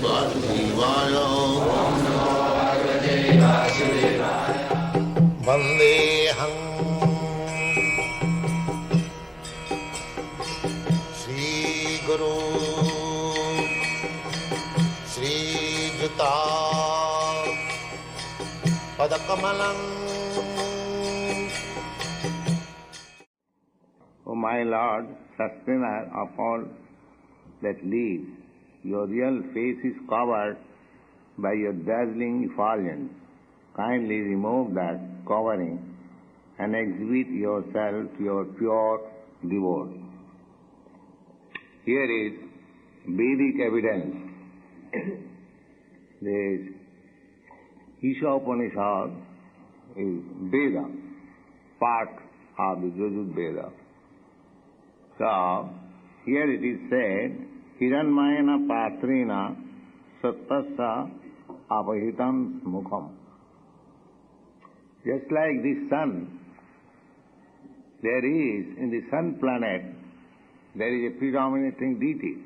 Vasudevaya. Vandeham Shri Guru Shri Juta Padakamalam. O my Lord, sustainer of all that lives, your real face is covered by your dazzling effulgence. Kindly remove that covering and exhibit yourself to your pure devotee. Here is Vedic evidence. This Isha Upanishad is Veda, part of the Yajur Veda. So, here it is said, Hiranmayana Patrina Sattasya Apahitam Mukham. Just like the sun, there is, in the sun planet, there is a predominating deity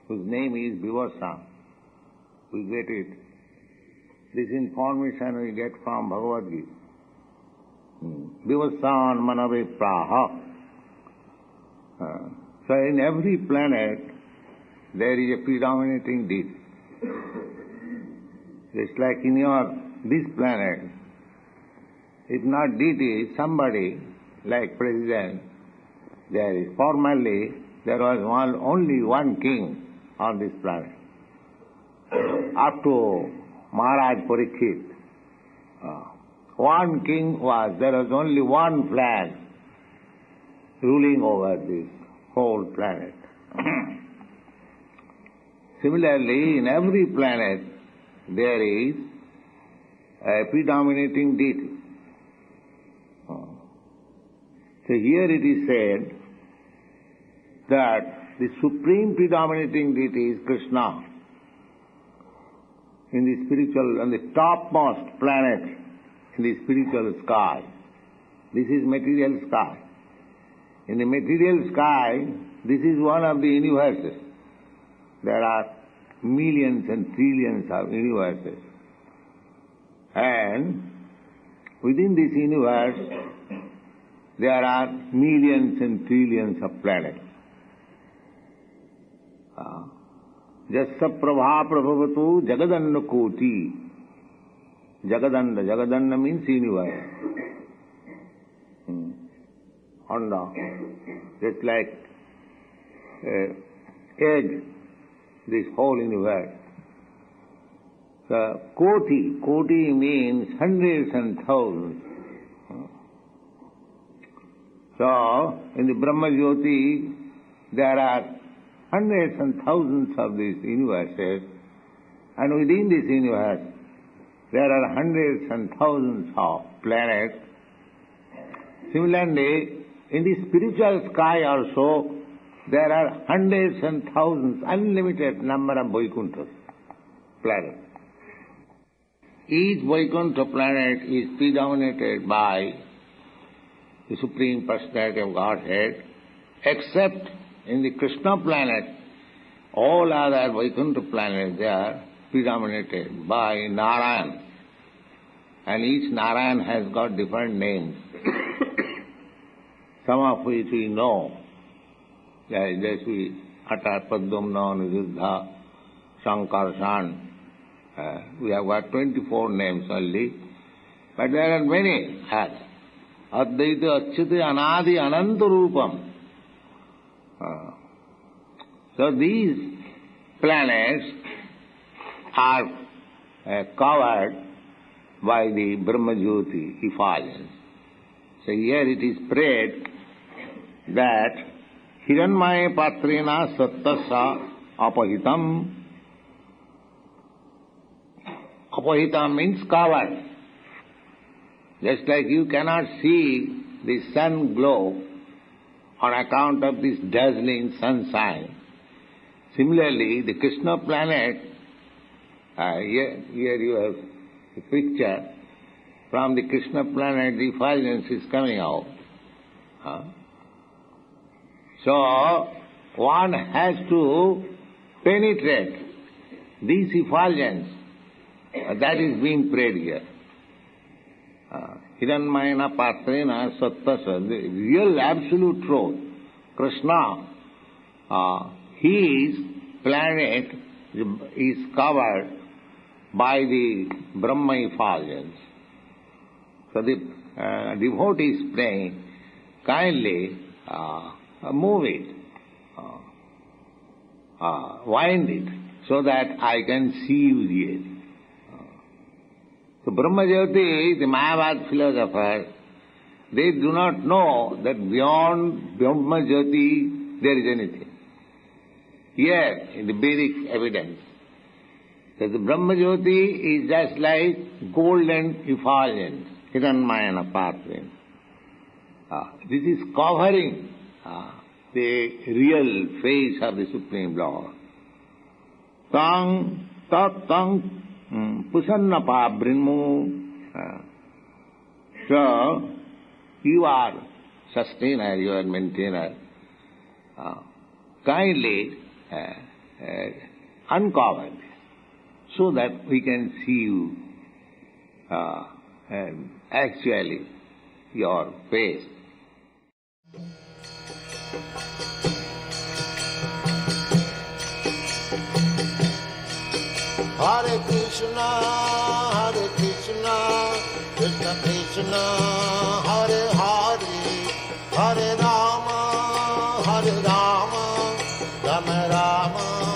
whose name is Vivasa. We get it. This information we get from Bhagavad Gita. Vivasan manave praha. So in every planet there is a predominating deity. Just like in this planet, if not deity, somebody like president, there is. Formerly there was only one king on this planet. Up to Maharaj Parikshit, one king there was only one flag ruling over this whole planet. Similarly, in every planet there is a predominating deity. So here it is said that the supreme predominating deity is Krishna. In the spiritual, on the topmost planet in the spiritual sky. This is material sky. In the material sky, this is one of the universes. There are millions and trillions of universes. And within this universe, there are millions and trillions of planets. Jasya prabha prabhavatu jagadanna koti. Jagadanna means universe. Just like egg, this whole universe. So koti means hundreds and thousands. So in the Brahma Jyoti there are hundreds and thousands of these universes, and within this universe there are hundreds and thousands of planets. Similarly, in the spiritual sky also, there are hundreds and thousands, unlimited number of Vaikunthas, planets. Each Vaikuntha planet is predominated by the Supreme Personality of Godhead, except in the Krishna planet, all other Vaikuntha planets, they are predominated by Narayan. And each Narayan has got different names. Some of which we know. Jaishi, Atar, Padumna, Niruddha, Sankarshan. We have got 24 names only. But there are many. Advaita Achyuta Anadi Ananta Rupam. So these planets are covered by the Brahma Jyoti effulgence. So here it is prayed that Hiranmaya Patrena Sattasya Apahitam. Apahitam means covered. Just like you cannot see the sun glow on account of this dazzling sunshine. Similarly, the Krishna planet, here you have a picture. From the Krishna planet, the effulgence is coming out. So, one has to penetrate This effulgence, that is being prayed here. Hiranmayana Patrena Sattasya, the real absolute truth. Krishna, his planet is covered by the Brahma effulgence. So the devotee is praying, kindly move it, wind it, so that I can see you really. So Brahma Jyoti, the Mayavad philosophers, they do not know that beyond Brahma Jyoti there is anything. Here, in the Vedic evidence, that the Brahma Jyoti is just like golden effulgence, Hiranmayana Patrena. This is covering the real face of the Supreme Lord. Tang, tat, tang, Pusannapa Brinmu. So, you are sustainer, you are maintainer. Kindly uncover this, so that we can see you actually your face. Hare Krishna, Krishna Krishna, Hare Hare, Hare Rama, Rama Rama.